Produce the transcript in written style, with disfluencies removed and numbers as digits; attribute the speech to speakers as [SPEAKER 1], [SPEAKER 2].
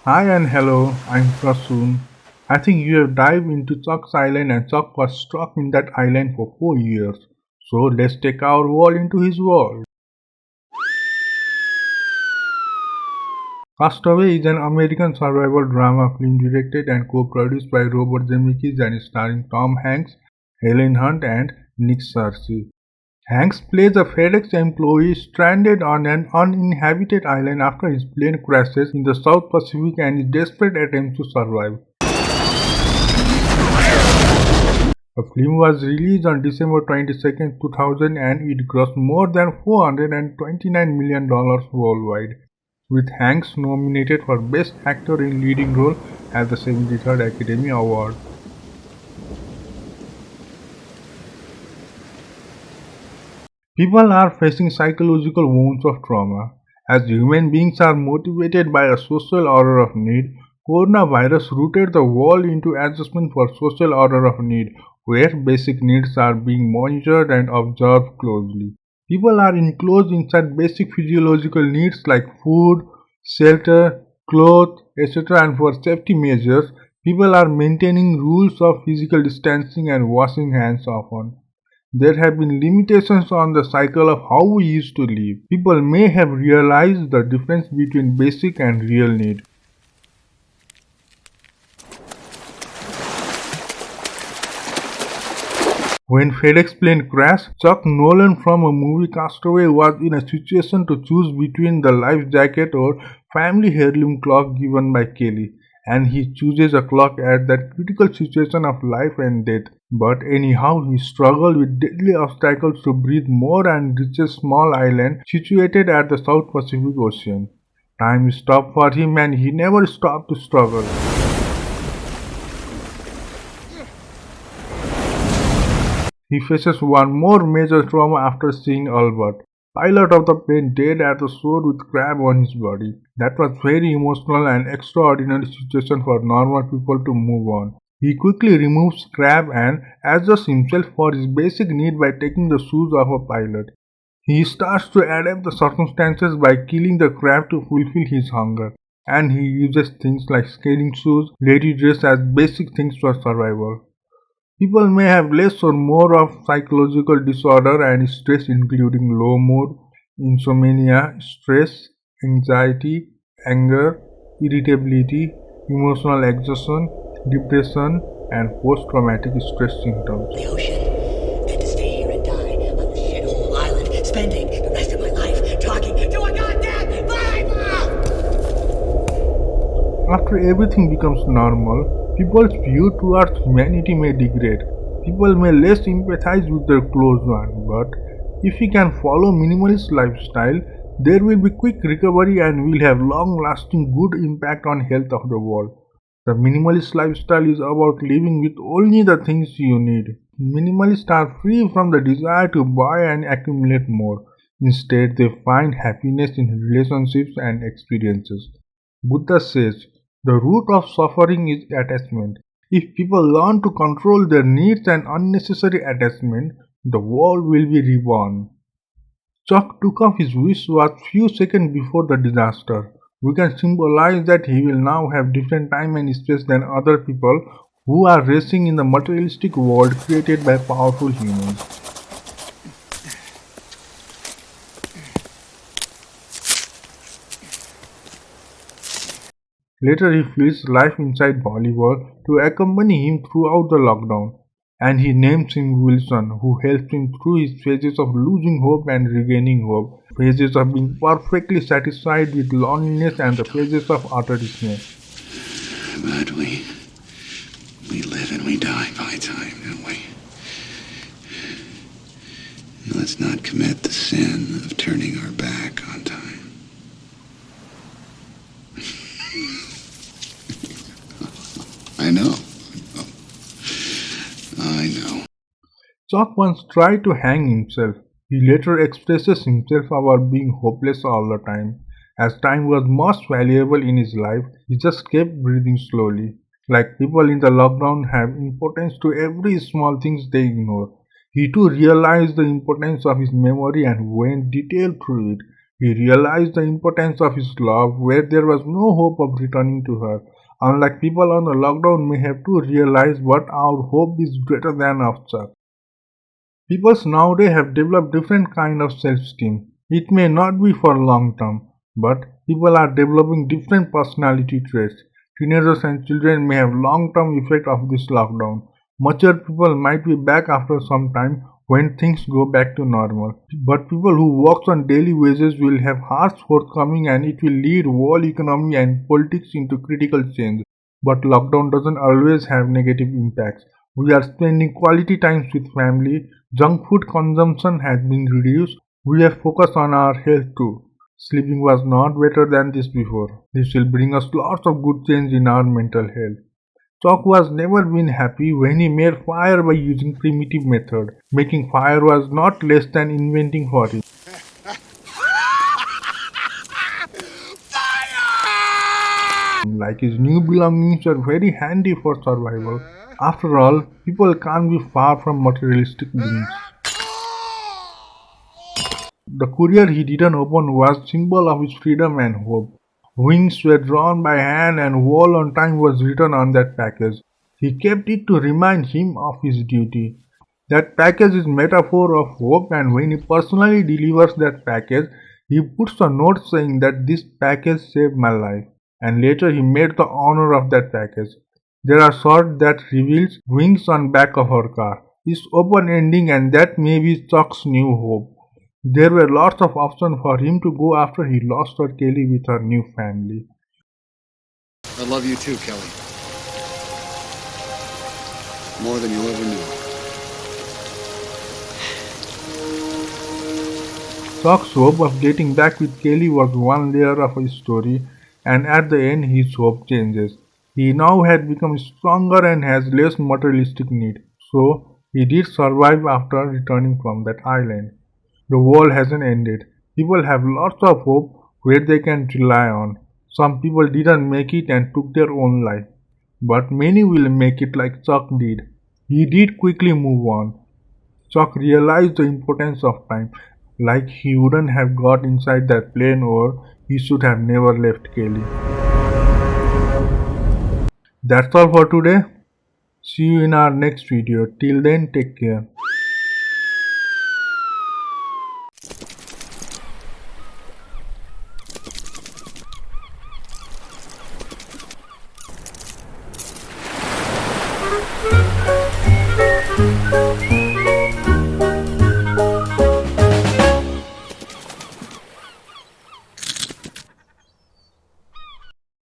[SPEAKER 1] Hi and hello, I'm Prasoon. I think you have dived into Chuck's island and Chuck was stuck in that island for 4 years. So let's take our world into his world. Castaway is an American survival drama film directed and co-produced by Robert Zemeckis and starring Tom Hanks, Helen Hunt and Nick Searcy. Hanks plays a FedEx employee stranded on an uninhabited island after his plane crashes in the South Pacific and his desperate attempts to survive. The film was released on December 22, 2000 and it grossed more than $429 million worldwide, with Hanks nominated for Best Actor in Leading Role at the 73rd Academy Award. People are facing psychological wounds of trauma. As human beings are motivated by a social order of need, coronavirus rooted the world into adjustment for social order of need, where basic needs are being monitored and observed closely. People are enclosed inside basic physiological needs like food, shelter, clothes, etc. and for safety measures, people are maintaining rules of physical distancing and washing hands often. There have been limitations on the cycle of how we used to live. People may have realized the difference between basic and real need. When FedEx plane crashed, Chuck Nolan from a movie Castaway was in a situation to choose between the life jacket or family heirloom clock given by Kelly, and he chooses a clock at that critical situation of life and death. But anyhow, he struggled with deadly obstacles to breathe more and reach a small island situated at the South Pacific Ocean. Time stopped for him and he never stopped to struggle. He faces one more major trauma after seeing Albert, pilot of the plane, dead at the shore with crab on his body. That was very emotional and extraordinary situation for normal people to move on. He quickly removes crab and adjusts himself for his basic need by taking the shoes of a pilot. He starts to adapt the circumstances by killing the crab to fulfill his hunger. And he uses things like skating shoes, lady dress as basic things for survival. People may have less or more of psychological disorder and stress including low mood, insomnia, stress, anxiety, anger, irritability, emotional exhaustion, depression, and post-traumatic stress symptoms.
[SPEAKER 2] The ocean, and to stay here and die on this shithole island, spending the rest of my life talking to a goddamn Bible!
[SPEAKER 1] After everything becomes normal, people's view towards humanity may degrade. People may less empathize with their close one, but if we can follow minimalist lifestyle, there will be quick recovery and will have long-lasting good impact on health of the world. The minimalist lifestyle is about living with only the things you need. Minimalists are free from the desire to buy and accumulate more. Instead, they find happiness in relationships and experiences. Buddha says, the root of suffering is attachment. If people learn to control their needs and unnecessary attachment, the world will be reborn. Chuck took off his wish was few seconds before the disaster. We can symbolize that he will now have different time and space than other people who are racing in the materialistic world created by powerful humans. Later he feels life inside volleyball to accompany him throughout the lockdown, and he names him Wilson, who helps him through his phases of losing hope and regaining hope, phases of being perfectly satisfied with loneliness and the phases of utter dismay.
[SPEAKER 3] But we live and we die by time, don't we? Let's not commit the sin of turning our back on time. I know. I know.
[SPEAKER 1] Chuck once tried to hang himself. He later expresses himself about being hopeless all the time. As time was most valuable in his life, he just kept breathing slowly. Like people in the lockdown have importance to every small things they ignore. He too realized the importance of his memory and went detailed through it. He realized the importance of his love where there was no hope of returning to her. Unlike people on the lockdown may have to realize what our hope is greater than of Chuck. People nowadays have developed different kind of self-esteem. It may not be for long term, but people are developing different personality traits. Teenagers and children may have long-term effect of this lockdown. Mature people might be back after some time when things go back to normal. But people who work on daily wages will have harsh forthcoming and it will lead whole economy and politics into critical change. But lockdown doesn't always have negative impacts. We are spending quality times with family, junk food consumption has been reduced, we have focused on our health too. Sleeping was not better than this before. This will bring us lots of good change in our mental health. Chalk was never been happy when he made fire by using primitive method. Making fire was not less than inventing for him. Like his new belongings are very handy for survival. After all, people can't be far from materialistic beings. The courier he didn't open was symbol of his freedom and hope. Wings were drawn by hand and whole on time was written on that package. He kept it to remind him of his duty. That package is metaphor of hope and when he personally delivers that package, he puts a note saying that this package saved my life. And later he made the honor of that package. There are shots that reveals wings on back of her car. It's open ending and that may be Chuck's new hope. There were lots of options for him to go after he lost her Kelly with her new family.
[SPEAKER 3] I love you too, Kelly. More than you'll ever know.
[SPEAKER 1] Chuck's hope of getting back with Kelly was one layer of his story, and at the end his hope changes. He now had become stronger and has less materialistic need, so he did survive after returning from that island. The world hasn't ended. People have lots of hope where they can rely on. Some people didn't make it and took their own life, but many will make it like Chuck did. He did quickly move on. Chuck realized the importance of time, like he wouldn't have got inside that plane or he should have never left Kelly. That's all for today. See you in our next video. Till then, take care.